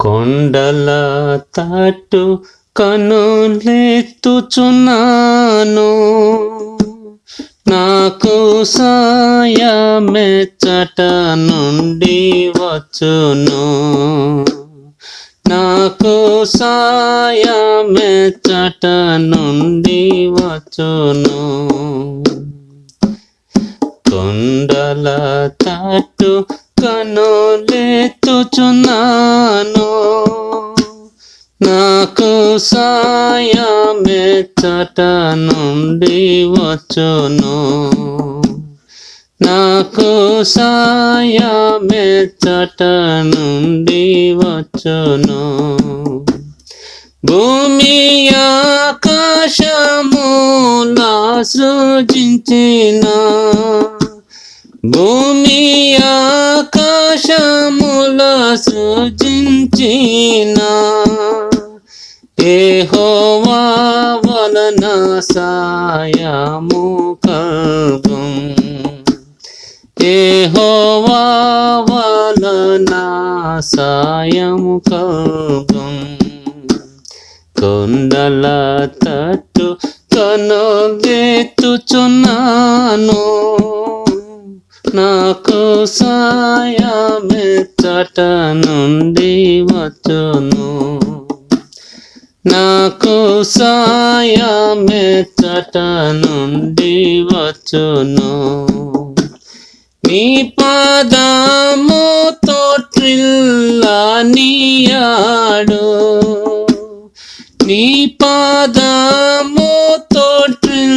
కొండల తట్టు కనులెత్తుచున్నాను, నాకు సాయమెచ్చట నుండి వచ్చును, నాకు సాయమెచ్చట నుండి వచ్చును. కొండల తట్టు కనులెత్తుచున్నాను, నాకు సాయమెచ్చట నుండి వచ్చును, నాకు సాయమెచ్చట నుండి వచ్చును. భూమి ఆకాశముల సృజించిన, భూమి ఆకాశముల సృజించిన యెహోవా వలన సాయము కలుగును, యెహోవా వలన సాయము కలుగును. కొండల తట్టు కనులెత్తుచున్నాను, నాకు సాయమెచ్చట నుండి వచ్చును, నాకు సాయమెచ్చట నుండి వచ్చును. నీ పాదముతో త్రిల్లనీయాడు, నీ పాదముతో త్రిల్లనీయాడు,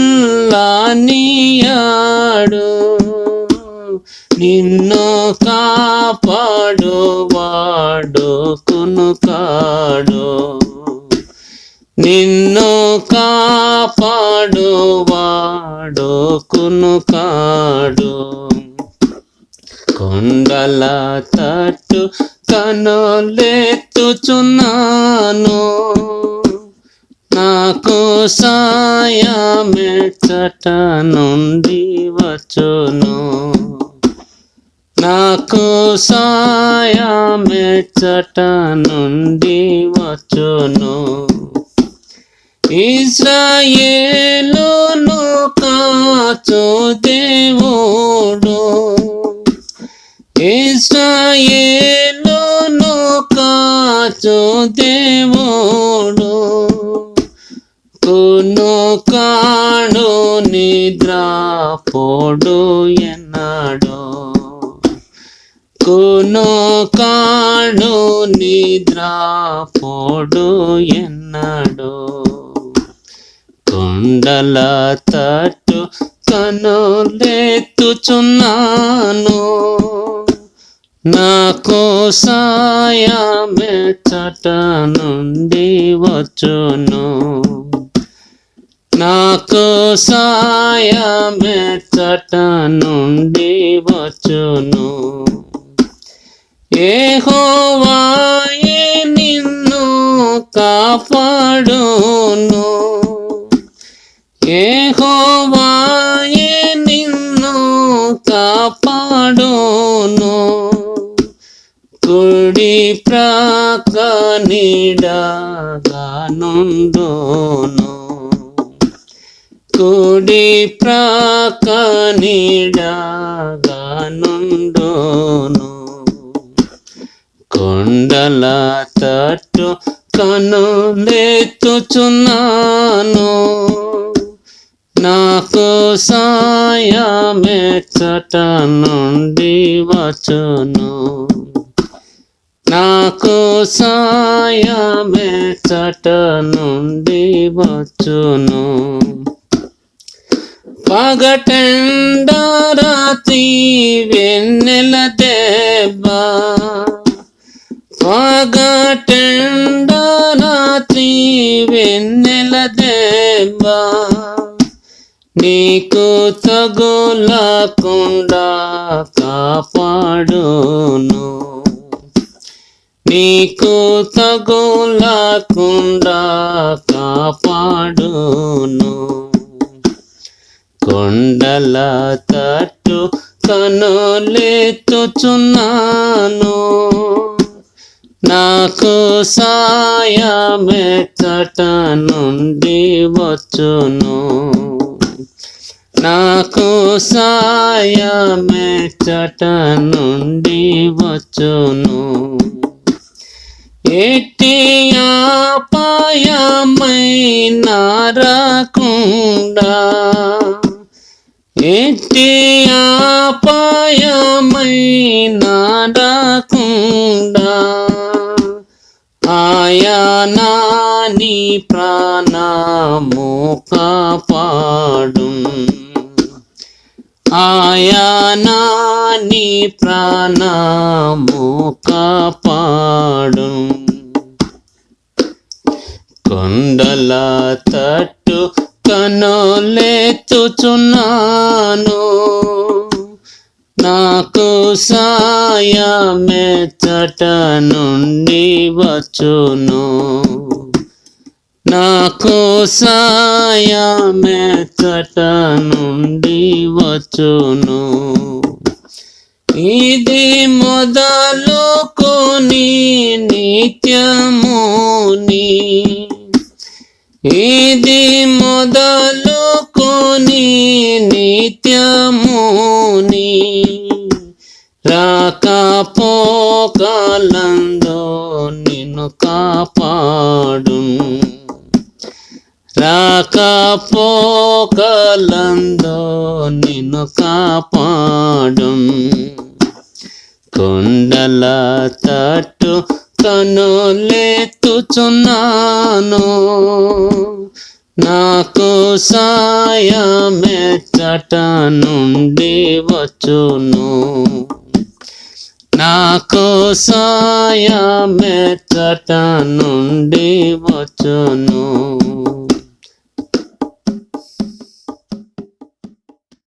నిన్ను కాపాడువాడు కునుకాడు, నిన్ను కాపాడువాడు కునుకాడు. కొండల తట్టు కనులెత్తుచున్నాను, నాకు సాయమెచ్చట నుండి వచ్చును, నాకు సాయమెచ్చట నుండి వచ్చును. ఇశ్రాయేలును కాచు దేవుడు, ఇశ్రాయేలును కాచు దేవుడు, కునుకాడు నిద్రపోడు ఎన్నడు, కునుకాడు నిద్రపోడు ఎన్నడు. కొండల తట్టు కనులెత్తుచున్నాను, నాకు సాయమెచ్చట నుండి వచ్చును, నాకు సాయమెచ్చట నుండి వచ్చును. యెహోవాయే నిన్ను కాపాడును, యెహోవాయే నిన్ను కాపాడును, కుడి ప్రక్క నీడగా నుండును, కుడి ప్రక్క నీడగా నుండును. కొండల తట్టు కనులెత్తుచున్నాను, నాకు సాయమెచ్చట నుండి వచ్చును, నాకు సాయమెచ్చట నుండి వచ్చును. పగటెండ రాత్రి వెన్నెల దెబ్బ, పగటెండ రాత్రి వెన్నెల దెబ్బ, నీకు తగులకుండా కాపాడును, నీకు తగులకుండా కాపాడును. కొండల తట్టు కనులెత్తుచున్నాను, నాకు సాయమెచ్చట నుండి వచ్చును. నాకు సాయమెచ్చట నుండి వచ్చును. ఎట్టి అపాయమైనా రాకుండా, ఎట్టి అపాయమైనా రాకుండా, ఆయనా నీ ప్రాణము కాపాడు. ఆయనా నీ ప్రాణము కాపాడు. కొండల తట్టు కనులెత్తుచున్నాను, నాకు సాయమెచ్చట నుండి వచ్చును. నాకు సాయమెచ్చట నుండి వచ్చును. ఇది మొదలుకొని నిత్యముని, ఇది మొదలుకొని నిత్యముని, రాకపోకలందు నిన్ను కాపాడు. రాకపోకలందు నిన్ను కాపాడు. కొండల తట్టు కనులెత్తుచున్నాను, నాకు సాయమెచ్చట నుండి వచ్చును. నాకు సాయమెచ్చట నుండి వచ్చును.